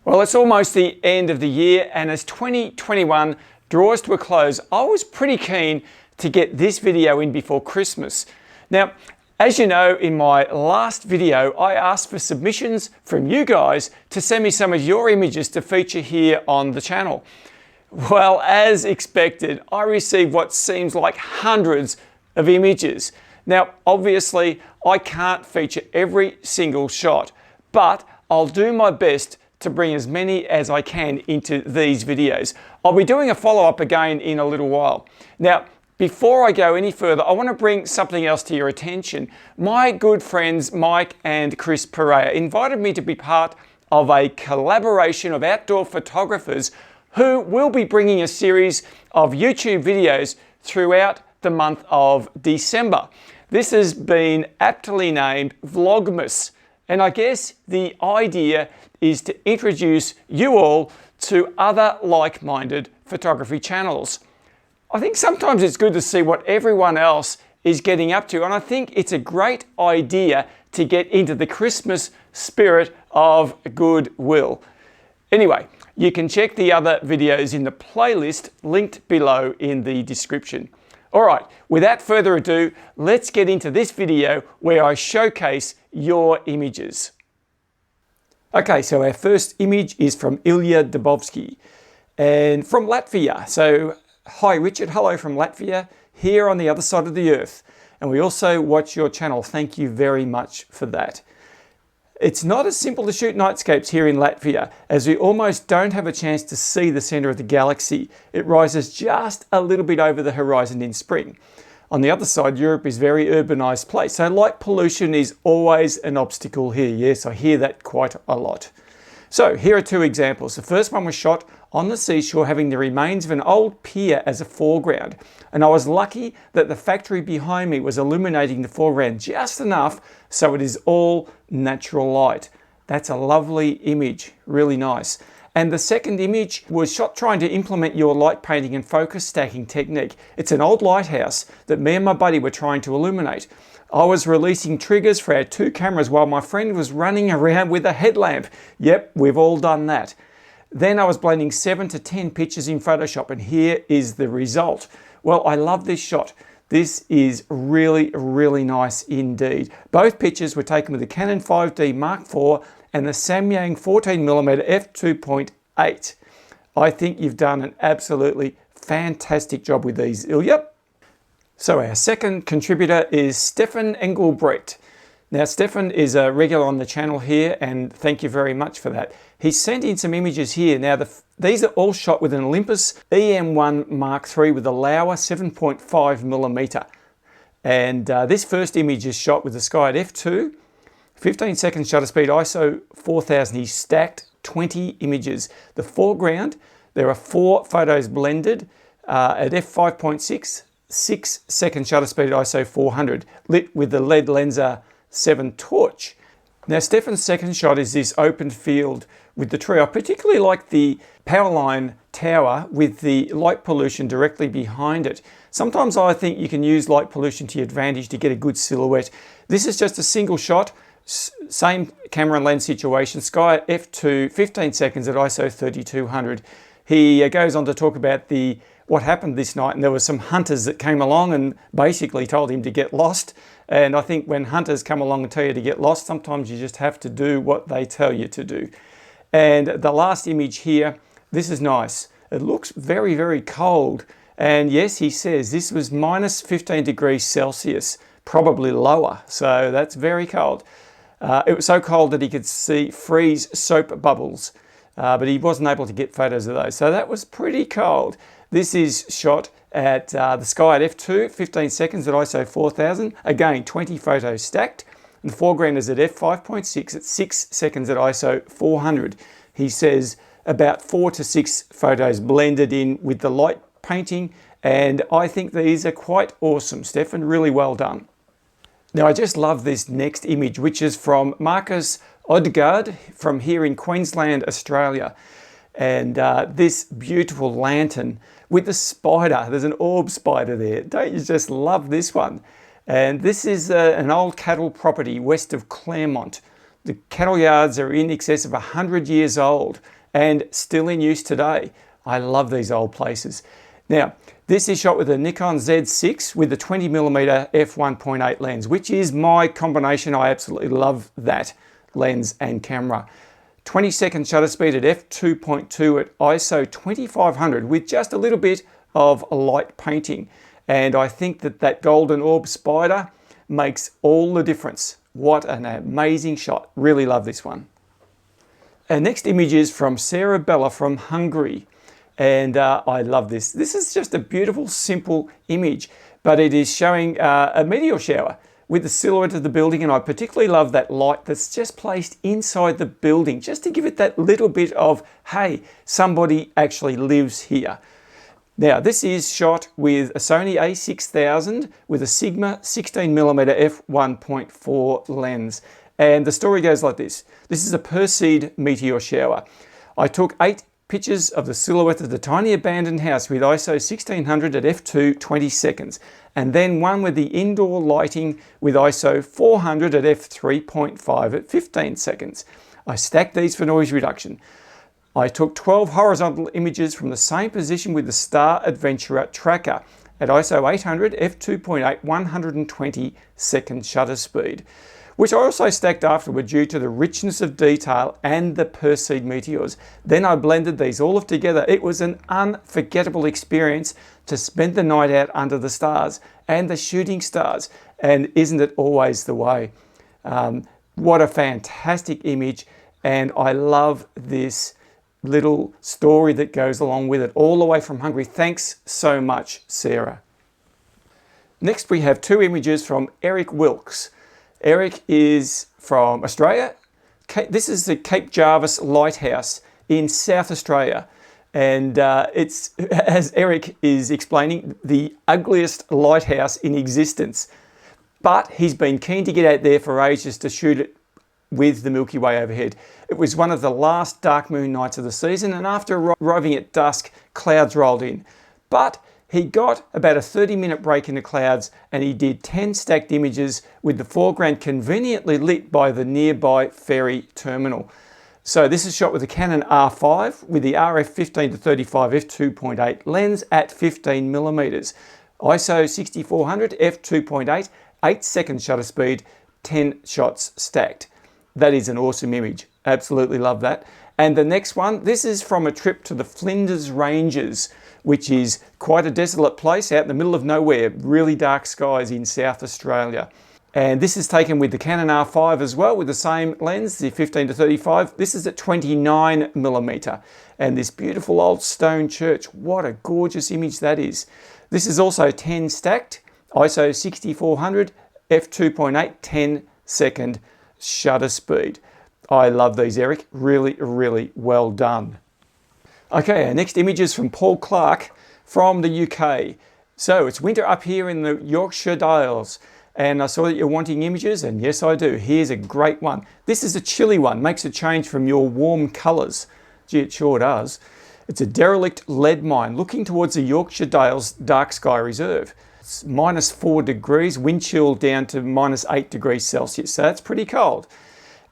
Well, it's almost the end of the year, and as 2021 draws to a close, I was pretty keen to get this video in before Christmas. Now, as you know, in my last video, I asked for submissions from you guys to send me some of your images to feature here on the channel. Well, as expected, I received what seems like hundreds of images. Now, obviously, I can't feature every single shot, but I'll do my best to bring as many as I can into these videos. I'll be doing a follow-up again in a little while. Now, before I go any further, I want to bring something else to your attention. My good friends Mike and Chris Pereira invited me to be part of a collaboration of outdoor photographers who will be bringing a series of YouTube videos throughout the month of December. This has been aptly named Vlogmas, and I guess the idea is to introduce you all to other like-minded photography channels. I think sometimes it's good to see what everyone else is getting up to, and I think it's a great idea to get into the Christmas spirit of goodwill. Anyway, you can check the other videos in the playlist linked below in the description. All right, without further ado, let's get into this video where I showcase your images. Okay, so our first image is from Ilya Dubovsky and from Latvia. So, hi Richard, hello from Latvia, here on the other side of the earth. And we also watch your channel. Thank you very much for that. It's not as simple to shoot nightscapes here in Latvia, as we almost don't have a chance to see the center of the galaxy. It rises just a little bit over the horizon in spring. On the other side, Europe is a very urbanized place, so light pollution is always an obstacle here. Yes, I hear that quite a lot. So here are two examples. The first one was shot on the seashore, having the remains of an old pier as a foreground. And I was lucky that the factory behind me was illuminating the foreground just enough so it is all natural light. That's a lovely image, really nice. And the second image was shot trying to implement your light painting and focus stacking technique. It's an old lighthouse that me and my buddy were trying to illuminate. I was releasing triggers for our two cameras while my friend was running around with a headlamp. Yep, we've all done that. Then I was blending 7 to 10 pictures in Photoshop, and here is the result. Well, I love this shot. This is really, really nice indeed. Both pictures were taken with the Canon 5D Mark IV and the Samyang 14mm f2.8. I think you've done an absolutely fantastic job with these, Ilya. So our second contributor is Steffen Engelbrecht. Now, Steffen is a regular on the channel here, and thank you very much for that. He sent in some images here. Now, these are all shot with an Olympus EM1 Mark III with a Laowa 7.5mm. And this first image is shot with the sky at f2, 15 seconds shutter speed, ISO 4000. He stacked 20 images. The foreground, there are 4 photos blended at f5.6, 6 second shutter speed, ISO 400, lit with the LED Lensa 7 torch. Now, Steffen's second shot is this open field with the tree. I particularly like the power line tower with the light pollution directly behind it. Sometimes I think you can use light pollution to your advantage to get a good silhouette. This is just a single shot, same camera and lens situation, sky at f2, 15 seconds at ISO 3200. He goes on to talk about what happened this night, and there were some hunters that came along and basically told him to get lost. And I think when hunters come along and tell you to get lost, sometimes you just have to do what they tell you to do. And the last image here, this is nice. It looks very, very cold. And yes, he says this was minus 15 degrees Celsius, probably lower. So that's very cold. It was so cold that he could see freeze soap bubbles, but he wasn't able to get photos of those. So that was pretty cold. This is shot at the sky at f2, 15 seconds at ISO 4000. Again, 20 photos stacked. And the foreground is at f5.6 at 6 seconds at ISO 400. He says about 4 to 6 photos blended in with the light painting. And I think these are quite awesome, Steffen. Really well done. Now, I just love this next image, which is from Marcus Odgaard from here in Queensland, Australia. And this beautiful lantern with the spider. There's an orb spider there. Don't you just love this one? And this is an old cattle property west of Claremont. The cattle yards are in excess of 100 years old, and still in use today. I love these old places. Now, this is shot with a Nikon Z6 with a 20mm f1.8 lens, which is my combination. I absolutely love that lens and camera. 20-second shutter speed at f2.2 at ISO 2500 with just a little bit of light painting. And I think that golden orb spider makes all the difference. What an amazing shot. Really love this one. Our next image is from Sara Bella from Hungary. And I love this. This is just a beautiful, simple image, but it is showing a meteor shower with the silhouette of the building. And I particularly love that light that's just placed inside the building, just to give it that little bit of, hey, somebody actually lives here. Now, this is shot with a Sony a6000 with a Sigma 16mm f1.4 lens. And the story goes like this. This is a Perseid meteor shower. I took 8 pictures of the silhouette of the tiny abandoned house with ISO 1600 at f2 20 seconds, and then one with the indoor lighting with ISO 400 at f3.5 at 15 seconds. I stacked these for noise reduction. I took 12 horizontal images from the same position with the Star Adventurer tracker at ISO 800 f2.8 120 second shutter speed, which I also stacked afterward due to the richness of detail and the Perseid meteors. Then I blended these all together. It was an unforgettable experience to spend the night out under the stars and the shooting stars. And isn't it always the way? What a fantastic image. And I love this little story that goes along with it, all the way from Hungary. Thanks so much, Sarah. Next, we have 2 images from Erik Wikes. Erik is from Australia. This is the Cape Jarvis Lighthouse in South Australia. And it's, as Erik is explaining, the ugliest lighthouse in existence. But he's been keen to get out there for ages to shoot it with the Milky Way overhead. It was one of the last dark moon nights of the season, and after arriving at dusk, clouds rolled in. But he got about a 30-minute break in the clouds, and he did 10 stacked images with the foreground conveniently lit by the nearby ferry terminal. So this is shot with the Canon R5 with the RF 15 to 35 f2.8 lens at 15mm. ISO 6400 f2.8, 8-second shutter speed, 10 shots stacked. That is an awesome image. Absolutely love that. And the next one, this is from a trip to the Flinders Ranges, which is quite a desolate place out in the middle of nowhere, really dark skies in South Australia. And this is taken with the Canon R5 as well, with the same lens, the 15 to 35. This is at 29mm. And this beautiful old stone church, what a gorgeous image that is. This is also 10 stacked, ISO 6400, f2.8, 10-second shutter speed. I love these, Erik. Really, really well done. Okay, our next image is from Paul Clark from the UK. So it's winter up here in the Yorkshire Dales, and I saw that you're wanting images, and yes I do. Here's a great one. This is a chilly one, makes a change from your warm colours. Gee, it sure does. It's a derelict lead mine looking towards the Yorkshire Dales Dark Sky Reserve. It's -4 degrees, wind chill down to -8 degrees Celsius, so that's pretty cold.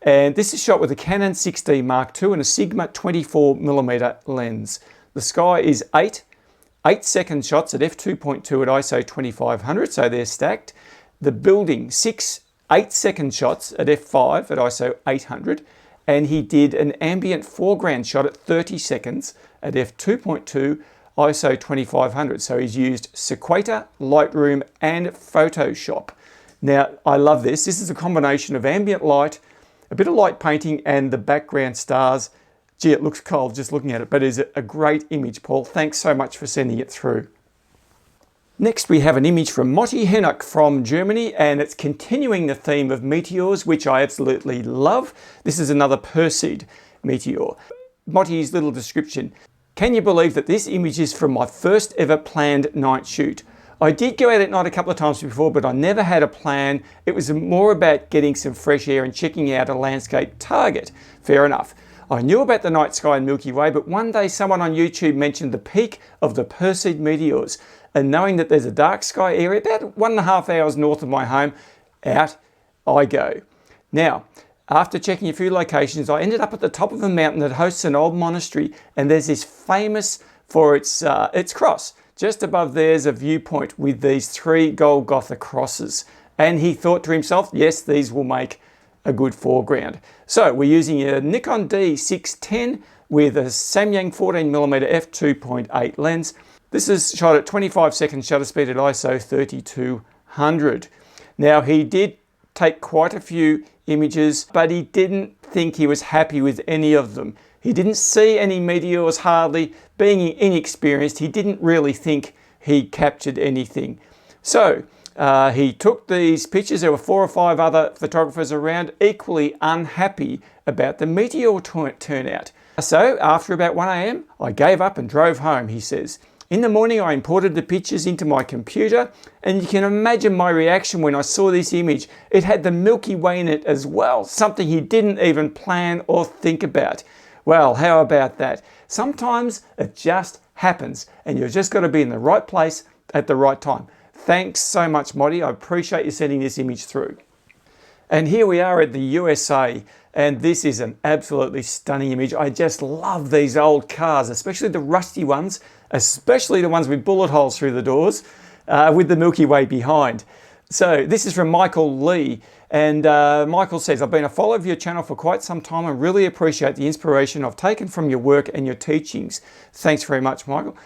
And this is shot with a Canon 6D Mark II and a Sigma 24mm lens. The sky is 8-second shots at f2.2 at ISO 2500, so they're stacked. The building, 6 8-second shots at f5 at ISO 800. And he did an ambient foreground shot at 30 seconds at f2.2 ISO 2500. So he's used Sequator, Lightroom and Photoshop. Now, I love this. This is a combination of ambient light, a bit of light painting and the background stars. Gee, it looks cold just looking at it, but it's a great image, Paul. Thanks so much for sending it through. Next, we have an image from Motti Hennock from Germany, and it's continuing the theme of meteors, which I absolutely love. This is another Perseid meteor. Motti's little description. Can you believe that this image is from my first ever planned night shoot? I did go out at night a couple of times before, but I never had a plan. It was more about getting some fresh air and checking out a landscape target. Fair enough. I knew about the night sky and Milky Way, but one day someone on YouTube mentioned the peak of the Perseid meteors. And knowing that there's a dark sky area about 1.5 hours north of my home, out I go. Now, After checking a few locations, I ended up at the top of a mountain that hosts an old monastery, and there's this famous for its cross. Just above there's a viewpoint with these 3 Golgotha crosses. And he thought to himself, yes, these will make a good foreground. So we're using a Nikon D610 with a Samyang 14mm f2.8 lens. This is shot at 25 seconds shutter speed at ISO 3200. Now he did take quite a few images, but he didn't think he was happy with any of them. He didn't see any meteors hardly. Being inexperienced, he didn't really think he captured anything. So he took these pictures. There were 4 or 5 other photographers around equally unhappy about the meteor turnout. So after about 1 AM, I gave up and drove home, he says. In the morning, I imported the pictures into my computer, and you can imagine my reaction when I saw this image. It had the Milky Way in it as well, something he didn't even plan or think about. Well, how about that? Sometimes it just happens, and you've just got to be in the right place at the right time. Thanks so much, Moddy. I appreciate you sending this image through. And here we are at the USA, and this is an absolutely stunning image. I just love these old cars, especially the rusty ones, especially the ones with bullet holes through the doors, with the Milky Way behind. So this is from Michael Lee, and Michael says, I've been a follower of your channel for quite some time and really appreciate the inspiration I've taken from your work and your teachings. Thanks very much, Michael.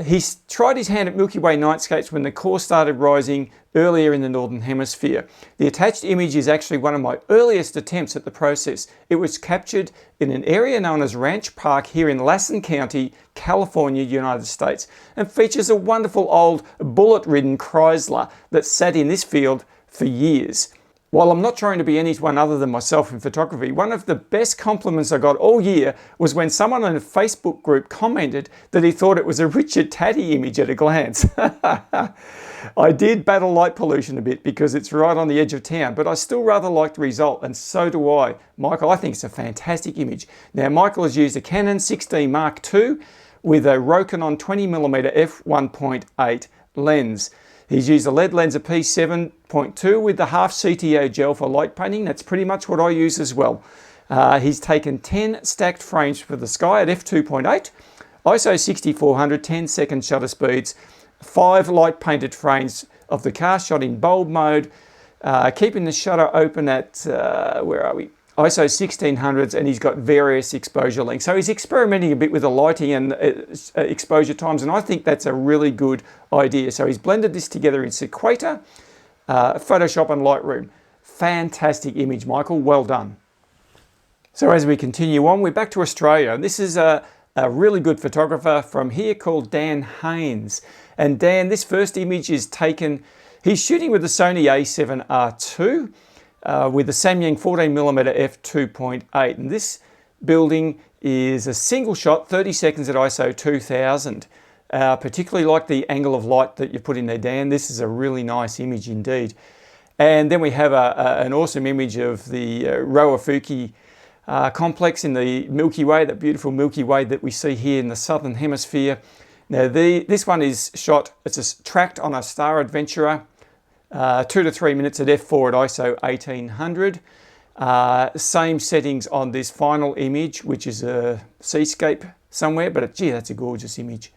He's tried his hand at Milky Way nightscapes when the core started rising earlier in the Northern Hemisphere. The attached image is actually one of my earliest attempts at the process. It was captured in an area known as Ranch Park here in Lassen County, California, United States, and features a wonderful old bullet-ridden Chrysler that sat in this field for years. While I'm not trying to be anyone other than myself in photography, one of the best compliments I got all year was when someone in a Facebook group commented that he thought it was a Richard Tatty image at a glance. I did battle light pollution a bit because it's right on the edge of town, but I still rather like the result, and so do I. Michael, I think it's a fantastic image. Now, Michael has used a Canon 16 Mark II with a Rokinon 20mm f1.8 lens. He's used a lead lens of P7.2 with the half CTO gel for light painting. That's pretty much what I use as well. He's taken 10 stacked frames for the sky at f2.8, ISO 6400, 10-second shutter speeds, 5 light painted frames of the car shot in bulb mode, keeping the shutter open at, where are we? ISO 1600s, and he's got various exposure lengths. So he's experimenting a bit with the lighting and exposure times, and I think that's a really good idea. So he's blended this together in Sequator, Photoshop and Lightroom. Fantastic image, Michael, well done. So as we continue on, we're back to Australia, and this is a really good photographer from here called Dan Haynes. And Dan, this first image is taken, he's shooting with the Sony A7R II, with the Samyang 14mm f2.8, and this building is a single shot, 30 seconds at ISO 2000. Particularly like the angle of light that you put in there, Dan. This is a really nice image indeed. And then we have an awesome image of the Roafuki complex in the Milky Way, that beautiful Milky Way that we see here in the Southern Hemisphere. Now this one is shot, it's tracked on a Star Adventurer, 2 to 3 minutes at f4 at ISO 1800. Same settings on this final image, which is a seascape somewhere, but gee, that's a gorgeous image.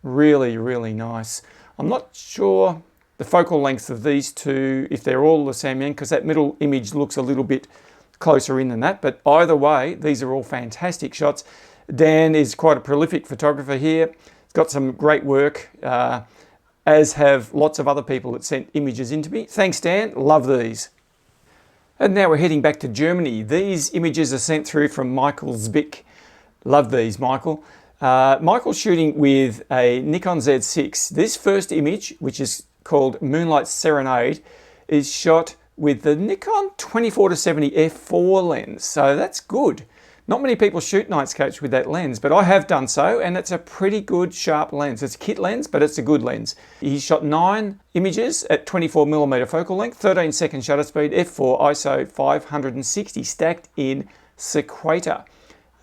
Really, really nice. I'm not sure the focal length of these two, if they're all the Samyang, because that middle image looks a little bit closer in than that, but either way, these are all fantastic shots. Dan is quite a prolific photographer here. He's got some great work, as have lots of other people that sent images in to me. Thanks, Dan. Love these. And now we're heading back to Germany. These images are sent through from Michael Zbick. Love these, Michael. Michael's shooting with a Nikon Z6. This first image, which is called Moonlight Serenade, is shot with the Nikon 24-70 f4 lens. So that's good. Not many people shoot nightscapes with that lens, but I have done so, and it's a pretty good sharp lens. It's a kit lens, but it's a good lens. He shot 9 images at 24mm focal length, 13-second shutter speed, f4, ISO 560, stacked in Sequator.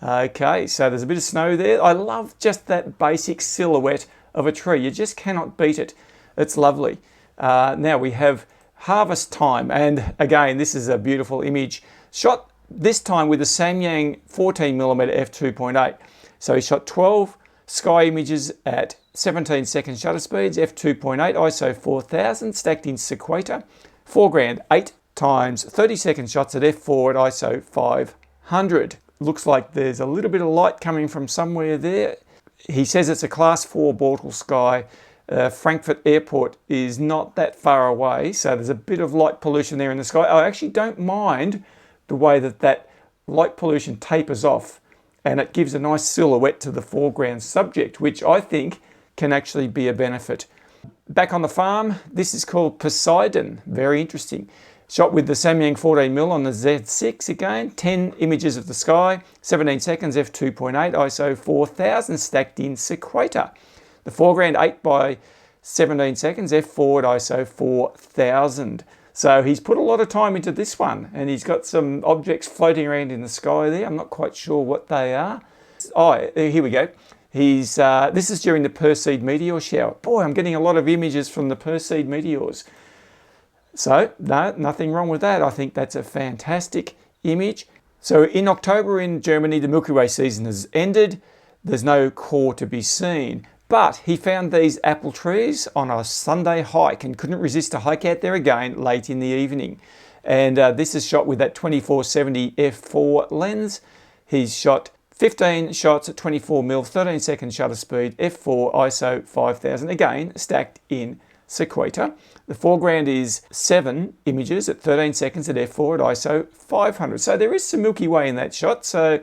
Okay, so there's a bit of snow there. I love just that basic silhouette of a tree. You just cannot beat it. It's lovely. Now we have harvest time, and again, this is a beautiful image Shot this time with the Samyang 14mm f2.8. So he shot 12 sky images at 17-second shutter speeds, f2.8, ISO 4000, stacked in sequator. Foreground 8 times 30-second shots at f4 at ISO 500. Looks like there's a little bit of light coming from somewhere there. He says it's a class 4 Bortle sky. Frankfurt Airport is not that far away, so there's a bit of light pollution there in the sky. I actually don't mind the way that light pollution tapers off and it gives a nice silhouette to the foreground subject, which I think can actually be a benefit. Back on the farm, this is called Poseidon. Very interesting. Shot with the Samyang 14mm on the Z6 again, 10 images of the sky, 17 seconds, f2.8, ISO 4000, stacked in sequator. The foreground 8 by 17 seconds, f4 at ISO 4000. So he's put a lot of time into this one, and he's got some objects floating around in the sky there. I'm not quite sure what they are. Oh, here we go. This is during the Perseid meteor shower. Boy, I'm getting a lot of images from the Perseid meteors. So, no, nothing wrong with that. I think that's a fantastic image. So in October in Germany, the Milky Way season has ended. There's no core to be seen. But he found these apple trees on a Sunday hike and couldn't resist a hike out there again late in the evening. And this is shot with that 2470 f4 lens. He's shot 15 shots at 24mm, 13-second shutter speed, f4, ISO 5000, again stacked in sequator. The foreground is 7 images at 13 seconds at f4 at ISO 500. So there is some Milky Way in that shot. So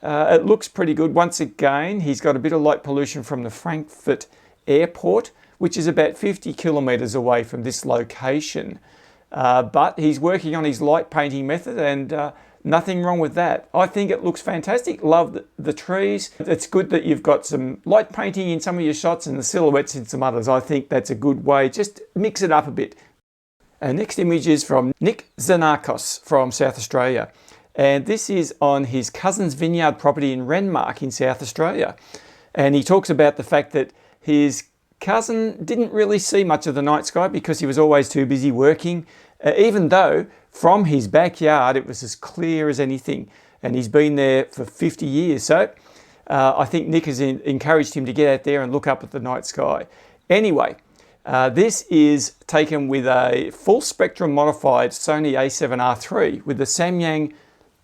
it looks pretty good. Once again, he's got a bit of light pollution from the Frankfurt Airport, which is about 50 kilometres away from this location. But he's working on his light painting method, and nothing wrong with that. I think it looks fantastic. Love the trees. It's good that you've got some light painting in some of your shots and the silhouettes in some others. I think that's a good way. Just mix it up a bit. Our next image is from Nick Tzankos from South Australia. And this is on his cousin's vineyard property in Renmark in South Australia. And he talks about the fact that his cousin didn't really see much of the night sky because he was always too busy working, even though from his backyard it was as clear as anything. And he's been there for 50 years. So I think Nick has encouraged him to get out there and look up at the night sky. Anyway, this is taken with a full spectrum modified Sony a7R III with the Samyang.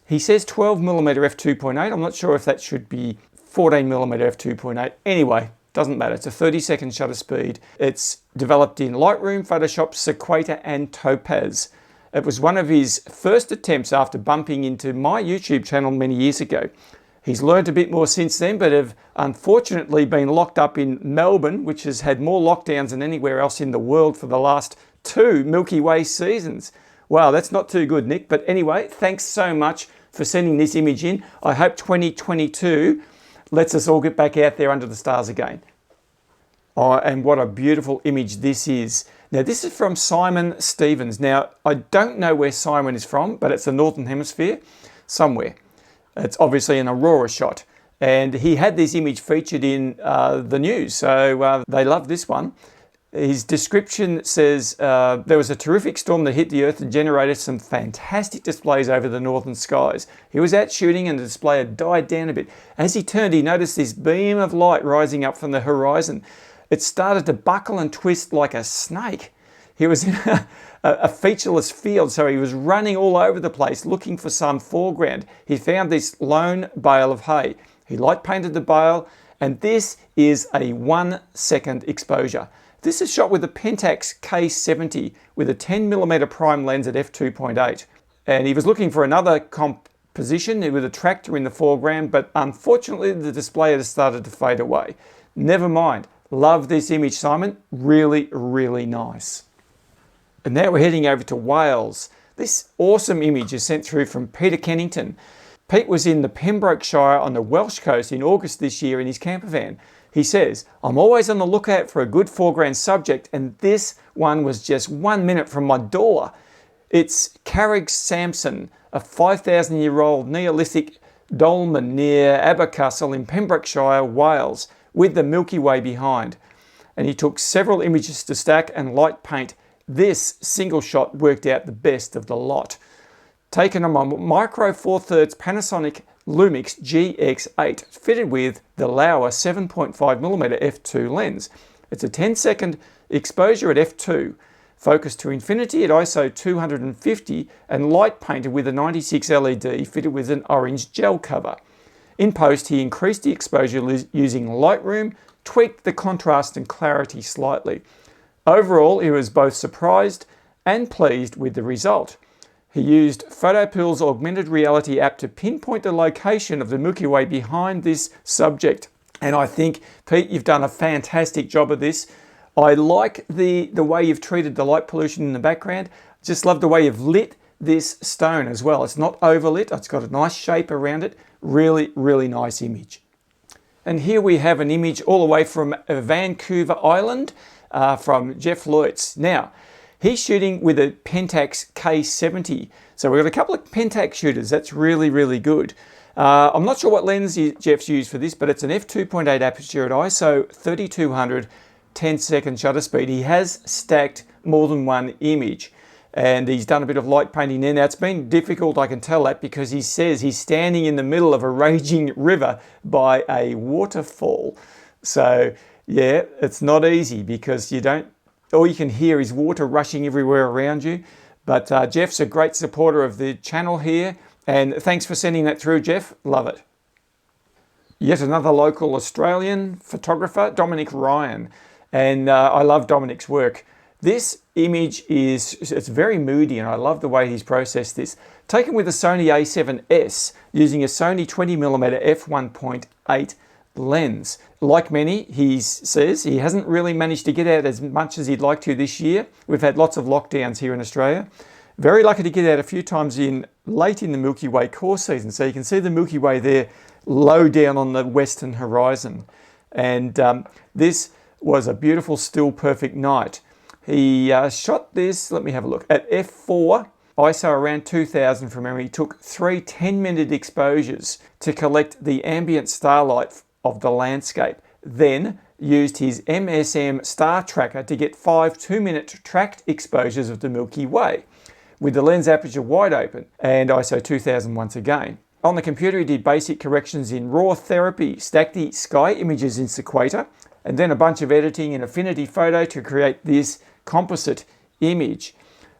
He says 12mm f2.8. I'm not sure if that should be 14mm f2.8. Anyway, doesn't matter. It's a 30-second shutter speed. It's developed in Lightroom, Photoshop, Sequator, and Topaz. It was one of his first attempts after bumping into my YouTube channel many years ago. He's learned a bit more since then, but have unfortunately been locked up in Melbourne, which has had more lockdowns than anywhere else in the world for the last 2 Milky Way seasons. Wow, that's not too good, Nick. But anyway, thanks so much for sending this image in. I hope 2022 lets us all get back out there under the stars again. Oh, and what a beautiful image this is. Now, this is from Simon Stevens. Now, I don't know where Simon is from, but it's the Northern Hemisphere, somewhere. It's obviously an aurora shot. And he had this image featured in the news, so they love this one. His description says, there was a terrific storm that hit the earth and generated some fantastic displays over the northern skies. He was out shooting and the display had died down a bit. As he turned, he noticed this beam of light rising up from the horizon. It started to buckle and twist like a snake. He was in a featureless field, so he was running all over the place looking for some foreground. He found this lone bale of hay. He light painted the bale, and this is a 1-second exposure. This is shot with a Pentax K70 with a 10mm prime lens at f2.8. And he was looking for another composition with a tractor in the foreground, but unfortunately the display had started to fade away. Never mind. Love this image, Simon. Really, really nice. And now we're heading over to Wales. This awesome image is sent through from Peter Kernington. Pete was in the Pembrokeshire on the Welsh coast in August this year in his camper van. He says, I'm always on the lookout for a good foreground subject, and this one was just 1 minute from my door. It's Carrig Sampson, a 5,000-year-old Neolithic dolmen near Abercastle in Pembrokeshire, Wales, with the Milky Way behind. And he took several images to stack and light paint. This single shot worked out the best of the lot. taken on my Micro Four Thirds Panasonic Lumix GX8, fitted with the Laowa 7.5mm f2 lens. It's a 10-second exposure at f2, focused to infinity at ISO 250 and light painted with a 96 LED fitted with an orange gel cover. In post, he increased the exposure using Lightroom, tweaked the contrast and clarity slightly. Overall, he was both surprised and pleased with the result. He used Photopool's augmented reality app to pinpoint the location of the Milky Way behind this subject. And I think, Pete, you've done a fantastic job of this. I like the way you've treated the light pollution in the background. Just love the way you've lit this stone as well. It's not overlit. It's got a nice shape around it. Really, really nice image. And here we have an image all the way from Vancouver Island from Jeff Loitz. Now, he's shooting with a Pentax K70. So we've got a couple of Pentax shooters. That's really, really good. I'm not sure what lens Jeff's used for this, but it's an f2.8 aperture at ISO 3200, 10-second shutter speed. He has stacked more than one image, and he's done a bit of light painting there. Now, it's been difficult, I can tell that, because he says he's standing in the middle of a raging river by a waterfall. So, yeah, it's not easy because all you can hear is water rushing everywhere around you. But Jeff's a great supporter of the channel here, and thanks for sending that through, Jeff. Love it. Yet another local Australian photographer, Dominic Ryan, and I love Dominic's work. This image it's very moody, and I love the way he's processed this. Taken with a Sony A7S using a Sony 20mm f1.8 lens. Like many, he says he hasn't really managed to get out as much as he'd like to this year. We've had lots of lockdowns here in Australia. Very lucky to get out a few times late in the Milky Way core season. So you can see the Milky Way there low down on the western horizon. And this was a beautiful, still perfect night. He shot this, let me have a look, at f4, ISO around 2000 from memory. He took 3 10-minute exposures to collect the ambient starlight of the landscape. Then used his MSM star tracker to get 5 2-minute tracked exposures of the Milky Way, with the lens aperture wide open and ISO 2000 once again. On the computer, he did basic corrections in raw therapy, stacked the sky images in Sequator, and then a bunch of editing in Affinity Photo to create this composite image.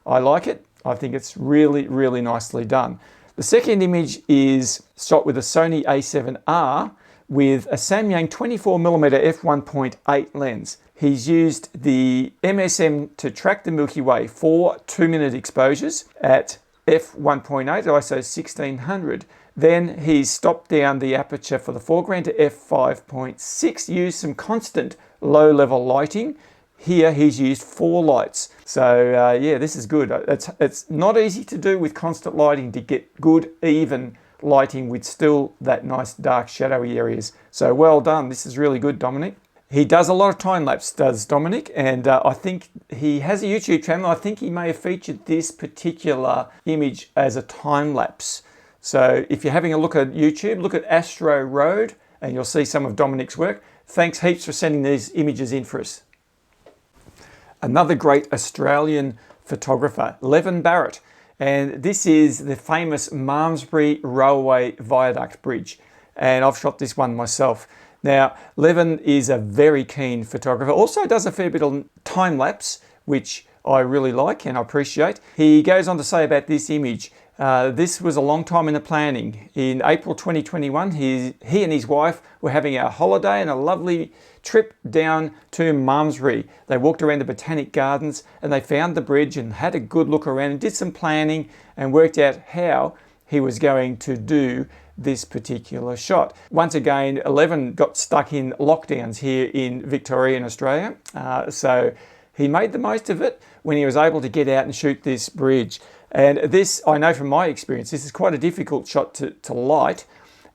I like it. I think it's really, really nicely done. The second image is shot with a Sony A7R with a Samyang 24mm f1.8 lens. He's used the MSM to track the Milky Way for 2-minute exposures at f1.8 at ISO 1600. Then he's stopped down the aperture for the foreground to f5.6, used some constant low-level lighting. Here he's used 4 lights. So yeah, this is good. It's not easy to do with constant lighting to get good, even lighting with still that nice dark shadowy areas. So well done. This is really good, Dominic. He does a lot of time-lapse, does Dominic, and I think he has a YouTube channel. I think he may have featured this particular image as a time-lapse. So if you're having a look at YouTube, look at Astro Road and you'll see some of Dominic's work. Thanks heaps for sending these images in for us. Another great Australian photographer, Levin Barrett. And this is the famous Malmesbury Railway Viaduct Bridge. And I've shot this one myself. Now, Levin is a very keen photographer. Also does a fair bit of time-lapse, which I really like and I appreciate. He goes on to say about this image, this was a long time in the planning. In April 2021, he and his wife were having a holiday and a lovely trip down to Malmesbury. They walked around the Botanic Gardens and they found the bridge and had a good look around and did some planning and worked out how he was going to do this particular shot. Once again, 11 got stuck in lockdowns here in Victoria in Australia. So he made the most of it when he was able to get out and shoot this bridge. And this, I know from my experience, this is quite a difficult shot to light.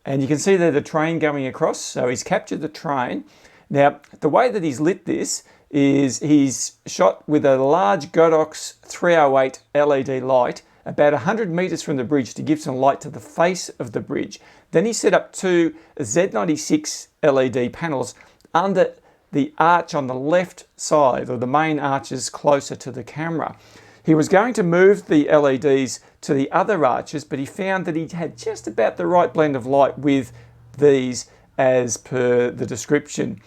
And you can see there the train going across. So he's captured the train. Now, the way that he's lit this is he's shot with a large Godox 308 LED light about 100 meters from the bridge to give some light to the face of the bridge. Then he set up 2 Z96 LED panels under the arch on the left side, or the main arches closer to the camera. He was going to move the LEDs to the other arches, but he found that he had just about the right blend of light with these as per the description.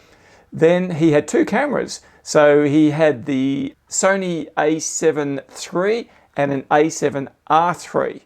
Then he had two cameras. So he had the Sony A7 III and an A7 R3.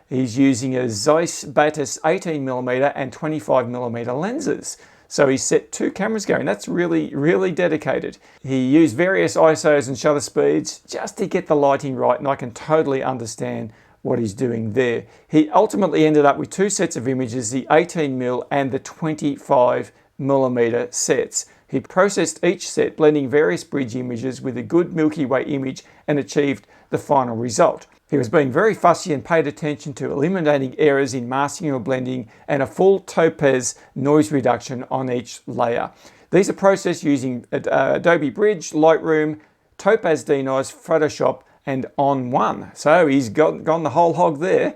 He's using a Zeiss Batis 18mm and 25mm lenses. So he set two cameras going. That's really, really dedicated. He used various ISOs and shutter speeds just to get the lighting right, and I can totally understand what he's doing there. He ultimately ended up with two sets of images, the 18mm and the 25mm sets. He processed each set, blending various bridge images with a good Milky Way image, and achieved the final result. He was being very fussy and paid attention to eliminating errors in masking or blending and a full topaz noise reduction on each layer. These are processed using Adobe Bridge, Lightroom, Topaz Denoise, Photoshop, and On1. So he's gone the whole hog there.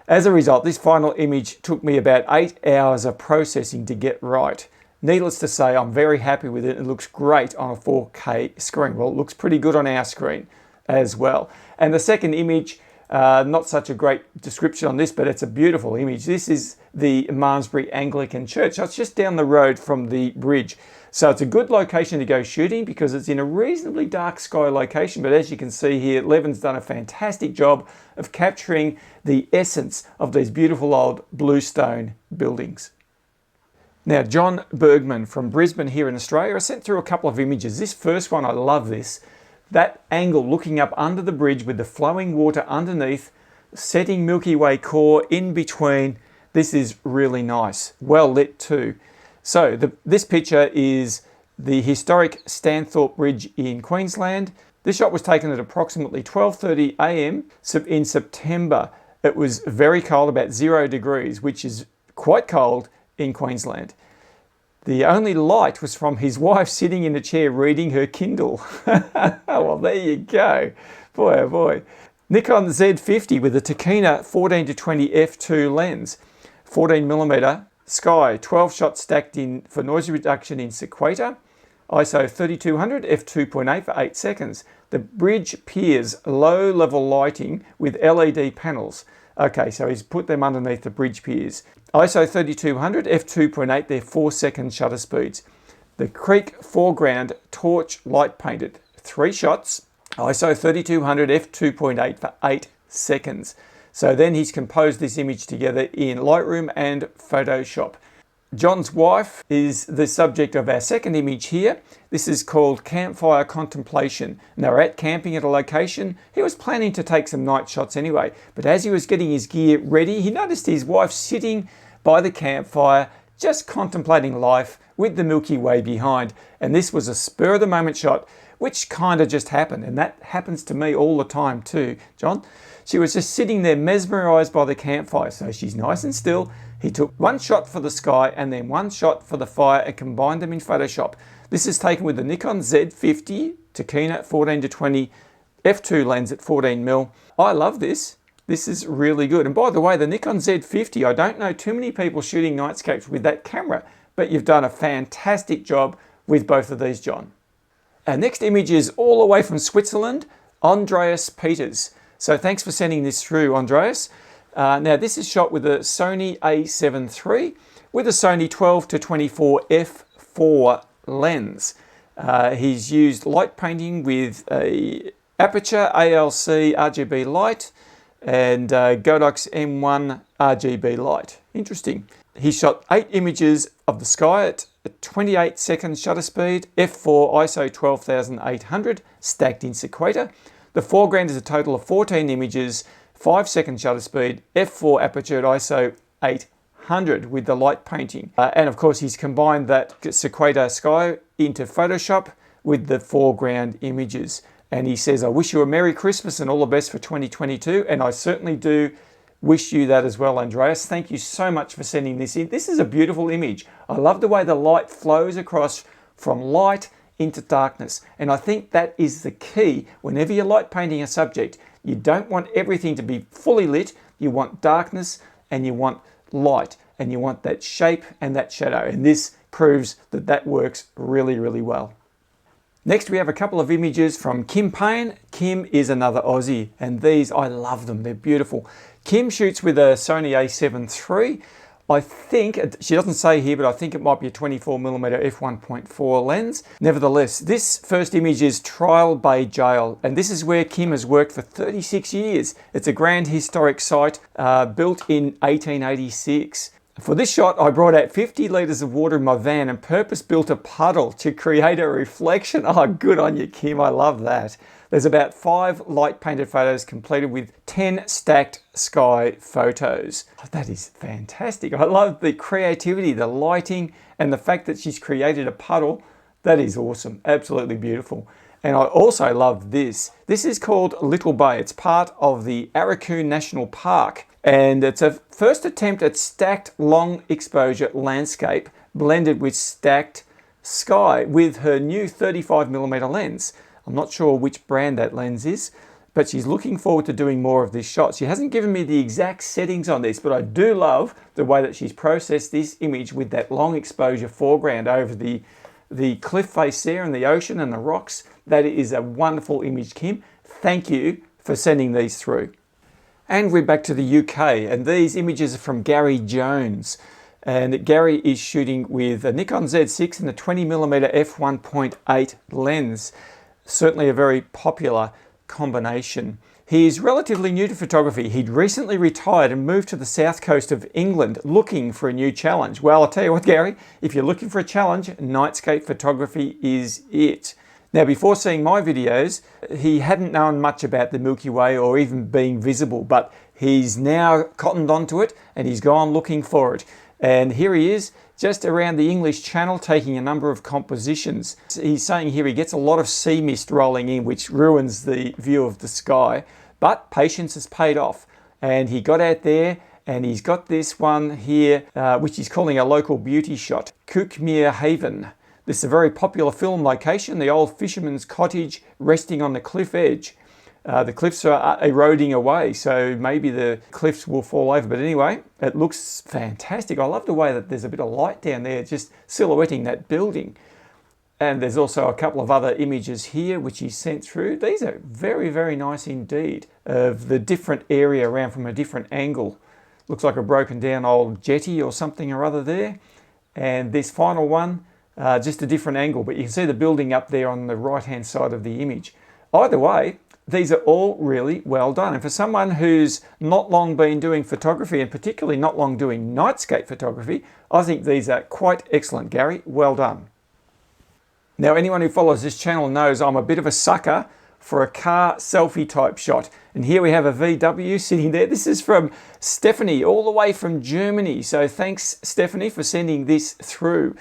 As a result, this final image took me about 8 hours of processing to get right. Needless to say, I'm very happy with it. It looks great on a 4K screen. Well, it looks pretty good on our screen as well. And the second image, not such a great description on this, but it's a beautiful image. This is the Malmesbury Anglican Church. So it's just down the road from the bridge. So it's a good location to go shooting because it's in a reasonably dark sky location. But as you can see here, Levin's done a fantastic job of capturing the essence of these beautiful old bluestone buildings. Now, John Bergman from Brisbane here in Australia, I sent through a couple of images. This first one, I love this. That angle looking up under the bridge with the flowing water underneath, setting Milky Way core in between. This is really nice. Well lit too. So this picture is the historic Stanthorpe Bridge in Queensland. This shot was taken at approximately 12:30 a.m. in September. It was very cold, about 0 degrees, which is quite cold in Queensland. The only light was from his wife sitting in a chair reading her Kindle. Well, there you go. Boy, oh boy. Nikon Z50 with a Tokina 14-20 f2 lens. 14mm Sky, 12 shots stacked in for noise reduction in sequator. ISO 3200 f2.8 for 8 seconds. The bridge piers low level lighting with LED panels. Okay, so he's put them underneath the bridge piers. ISO 3200 f2.8, they're 4-second shutter speeds. The creek foreground torch light painted, 3 shots, ISO 3200 f2.8 for 8 seconds. So then he's composed this image together in Lightroom and Photoshop. John's wife is the subject of our second image here. This is called Campfire Contemplation. And they were at camping at a location. He was planning to take some night shots anyway, but as he was getting his gear ready, he noticed his wife sitting by the campfire, just contemplating life with the Milky Way behind. And this was a spur of the moment shot, which kind of just happened. And that happens to me all the time too, John. She was just sitting there mesmerized by the campfire. So she's nice and still. He took one shot for the sky and then one shot for the fire and combined them in Photoshop. This is taken with the Nikon Z50 Tokina 14-20 f2 lens at 14mm. I love this. This is really good. And by the way, the Nikon Z50, I don't know too many people shooting nightscapes with that camera, but you've done a fantastic job with both of these, John. Our next image is all the way from Switzerland, Andreas Peters. So thanks for sending this through, Andreas. Now this is shot with a Sony A7 III with a Sony 12-24 f4 lens. He's used light painting with a aperture, ALC RGB light, and Godox M1 RGB light. Interesting. He shot 8 images of the sky at a 28-second shutter speed, f4 ISO 12800, stacked in sequator. The foreground is a total of 14 images, 5-second shutter speed, f4 aperture at ISO 800 with the light painting. And of course, he's combined that sequator sky into Photoshop with the foreground images. And he says, I wish you a Merry Christmas and all the best for 2022. And I certainly do wish you that as well, Andreas. Thank you so much for sending this in. This is a beautiful image. I love the way the light flows across from light into darkness. And I think that is the key. Whenever you're light painting a subject, you don't want everything to be fully lit. You want darkness and you want light and you want that shape and that shadow. And this proves that that works really, really well. Next, we have a couple of images from Kim Payne. Kim is another Aussie, and these, I love them. They're beautiful. Kim shoots with a Sony a7 III. I think, she doesn't say here, but I think it might be a 24mm f1.4 lens. Nevertheless, this first image is Trial Bay Jail, and this is where Kim has worked for 36 years. It's a grand historic site built in 1886. For this shot, I brought out 50 litres of water in my van and purpose-built a puddle to create a reflection. Oh, good on you, Kim. I love that. There's about 5 light-painted photos completed with 10 stacked sky photos. Oh, that is fantastic. I love the creativity, the lighting, and the fact that she's created a puddle. That is awesome. Absolutely beautiful. And I also love this. This is called Little Bay. It's part of the Arakoon National Park. And it's a first attempt at stacked long exposure landscape blended with stacked sky with her new 35mm lens. I'm not sure which brand that lens is, but she's looking forward to doing more of this shot. She hasn't given me the exact settings on this, but I do love the way that she's processed this image with that long exposure foreground over the cliff face there and the ocean and the rocks. That is a wonderful image, Kim. Thank you for sending these through. And we're back to the UK, and these images are from Gary Jones. And Gary is shooting with a Nikon Z6 and a 20mm f1.8 lens. Certainly a very popular combination. He is relatively new to photography. He'd recently retired and moved to the south coast of England looking for a new challenge. Well, I'll tell you what, Gary, if you're looking for a challenge, Nightscape photography is it. Now, before seeing my videos, he hadn't known much about the Milky Way or even being visible, but he's now cottoned onto it and he's gone looking for it. And here he is, just around the English Channel, taking a number of compositions. He's saying here he gets a lot of sea mist rolling in, which ruins the view of the sky, but patience has paid off. And he got out there and he's got this one here, which he's calling a local beauty shot, Cookmere Haven. This is a very popular film location, the old fisherman's cottage resting on the cliff edge. The cliffs are eroding away, so maybe the cliffs will fall over. But anyway, it looks fantastic. I love the way that there's a bit of light down there, just silhouetting that building. And there's also a couple of other images here, which he sent through. These are very, very nice indeed, of the different area around from a different angle. Looks like a broken down old jetty or something or other there. And this final one, just a different angle, but you can see the building up there on the right-hand side of the image. Either way, these are all really well done. And for someone who's not long been doing photography, and particularly not long doing nightscape photography, I think these are quite excellent, Gary. Well done. Now, anyone who follows this channel knows I'm a bit of a sucker for a car selfie type shot. And here we have a VW sitting there. This is from Stephanie, all the way from Germany. So thanks, Stephanie, for sending this through.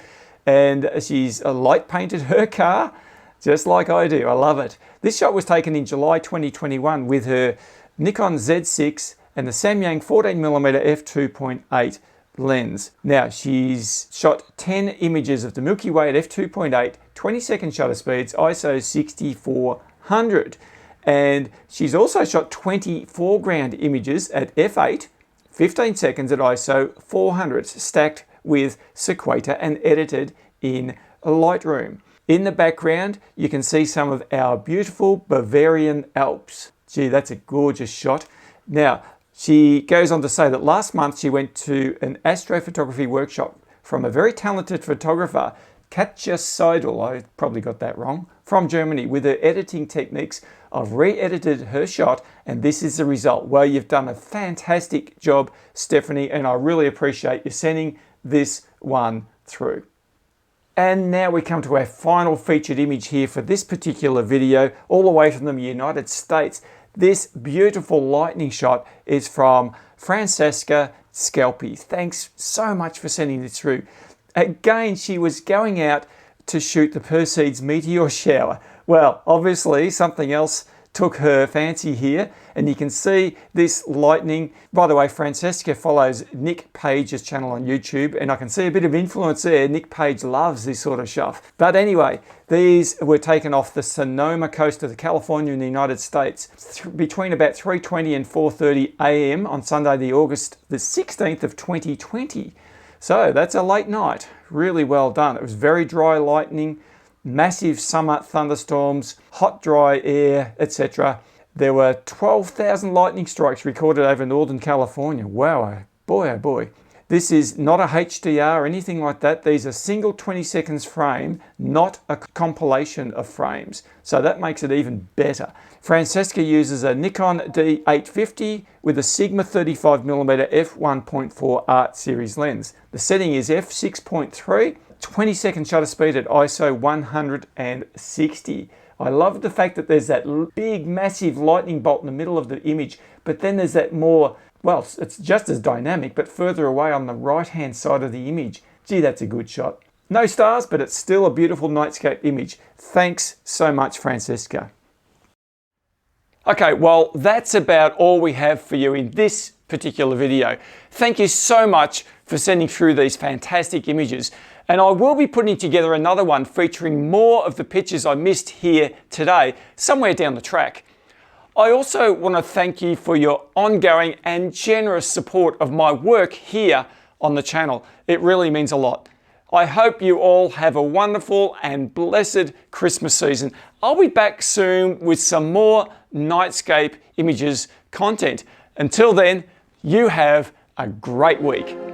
And she's light painted her car, just like I do. I love it. This shot was taken in July 2021 with her Nikon Z6 and the Samyang 14mm f2.8 lens. Now, she's shot 10 images of the Milky Way at f2.8, 20-second shutter speeds, ISO 6400. And she's also shot 20 foreground images at f8, 15 seconds at ISO 400, stacked with Sequator and edited in Lightroom. In the background, you can see some of our beautiful Bavarian Alps. Gee, that's a gorgeous shot. Now, she goes on to say that last month she went to an astrophotography workshop from a very talented photographer, Katja Seidel, I probably got that wrong, from Germany. With her editing techniques, I've re-edited her shot and this is the result. Well, you've done a fantastic job, Stephanie, and I really appreciate you sending this one through. And now we come to our final featured image here for this particular video, all the way from the United States. This beautiful lightning shot is from Francesca Scalpi. Thanks so much for sending this through. Again, she was going out to shoot the Perseids meteor shower. Well, obviously something else took her fancy here, and you can see this lightning. By the way, Francesca follows Nick Page's channel on YouTube, and I can see a bit of influence there. Nick Page loves this sort of stuff. But anyway, these were taken off the Sonoma coast of California in the United States between about 3:20 and 4:30 a.m. on Sunday, the August the 16th of 2020. So that's a late night. Really well done. It was very dry lightning. massive summer thunderstorms, hot dry air, etc. There were 12,000 lightning strikes recorded over Northern California. Wow, boy oh boy. This is not a HDR or anything like that. These are single 20 seconds frame, not a compilation of frames. So that makes it even better. Francesca uses a Nikon D850 with a Sigma 35mm f1.4 Art Series lens. The setting is f6.3, 20 second shutter speed at ISO 160. I love the fact that there's that big, massive lightning bolt in the middle of the image, but then there's that more, well, it's just as dynamic, but further away on the right-hand side of the image. Gee, that's a good shot. No stars, but it's still a beautiful nightscape image. Thanks so much, Francesca. Okay, well, that's about all we have for you in this particular video. Thank you so much for sending through these fantastic images. And I will be putting together another one featuring more of the pictures I missed here today, somewhere down the track. I also want to thank you for your ongoing and generous support of my work here on the channel. It really means a lot. I hope you all have a wonderful and blessed Christmas season. I'll be back soon with some more Nightscape images content. Until then, you have a great week.